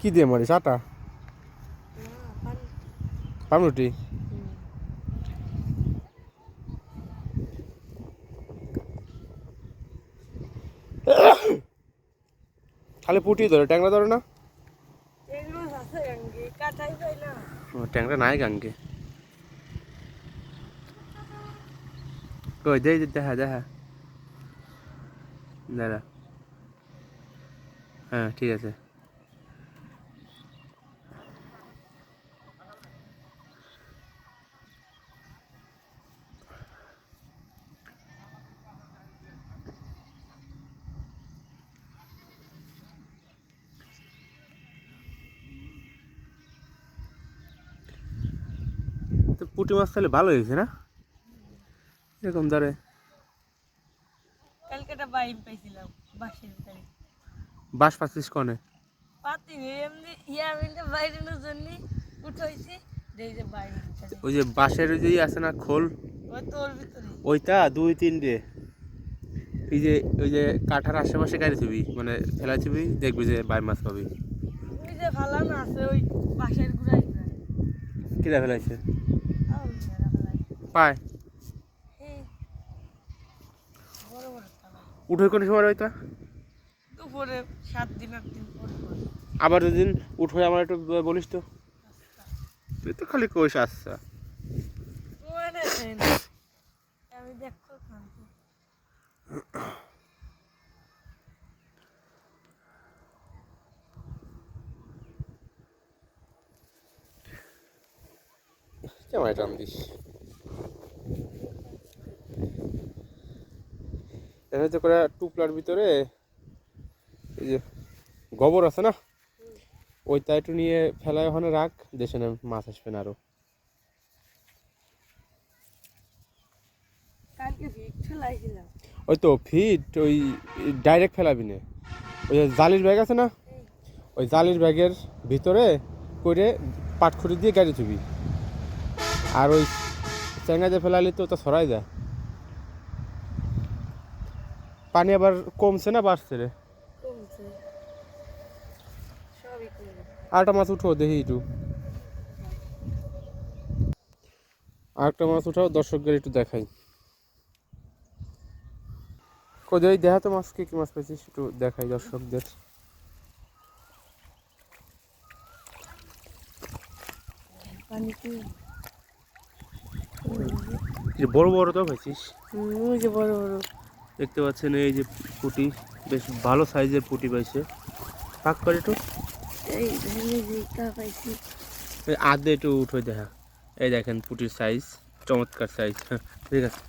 কি দিয়ে মারিস আটা পাউরুটি খালি পুটি ধরে ট্যাংরা ধরে না ট্যাংরা নাই গাঙ্গে কই দেই দেখা দেখা দাঁড়া হ্যাঁ ঠিক আছে তো পুঁটি মাছ খাইলে ভালো হয়েছে না এরকম ধরে কালকে একটা বাইম পাইছিলাম বাসের ভিতরে বাস পাচ্ছিস কনে পাতি এমনি ইয়ামিনটা বাইরের জন্য উঠাইছি এই যে বাইরে ওই যে বাঁশের ওই যে আছে না খোল ওই তোর ভিতরে ওইটা 2-3 এই যে ওই যে কাঠার আশেপাশে গাড়ি ছবি মানে ফেলা ছবি দেখবি যে বাই মাছ পাবি ওই যে ফালানো আছে ওই বাসের গুড়াই গুড়াই কিরা ফেলাইছে ওই যারা ফেলাই পায় এই বড় বড় তালা উঠে কোন সময় ওইটা দুপুরে 7 দিন 8 দিন পর আবার যেদিন উঠে আমার একটু বলিস তো তুই তো খালি কইস আচ্ছা মনে নেই আমি দেখো খান্তি কেমন টান দিস এভাবে করে টুপলার ভিতরে এই যে গোবর আছে না ওইটা একটু নিয়ে ফেলায় ওখানে রাখ দেশে না মাছ আসবে না আরো কালকে ভিক ফেলাইছিলাম ওই তো ফিট ওই ডাইরেক্ট ফেলাবি না ওই যে জালির ব্যাগ আছে না ওই জালির ব্যাগের ভিতরে করে পাটখড়ি দিয়ে গাড়ি থুবি আর ওই চেঙ্গা যে ফেলালি তো ওটা সরাই যায় পানি আবার কমছে না বাড়ছে রে কমছে সবই কমছে আরেকটা মাছ উঠো দেখি একটু আরেকটা মাছ উঠাও দর্শকদের একটু দেখাই কোথায় দেখা তো মাছ কি মাছ পেয়েছিস একটু দেখাই দর্শকদের পানি কি বড় বড় তো পেয়েছিস ওই যে বড় বড় দেখতে পাচ্ছেন এই যে পুঁটি বেশ ভালো সাইজের পুঁটি পাইছে পাক করে একটু এই ধরনের জিটা পাইছি আধে একটু উঠে দেখা এই দেখেন পুঁটির সাইজ চমৎকার সাইজ ঠিক আছে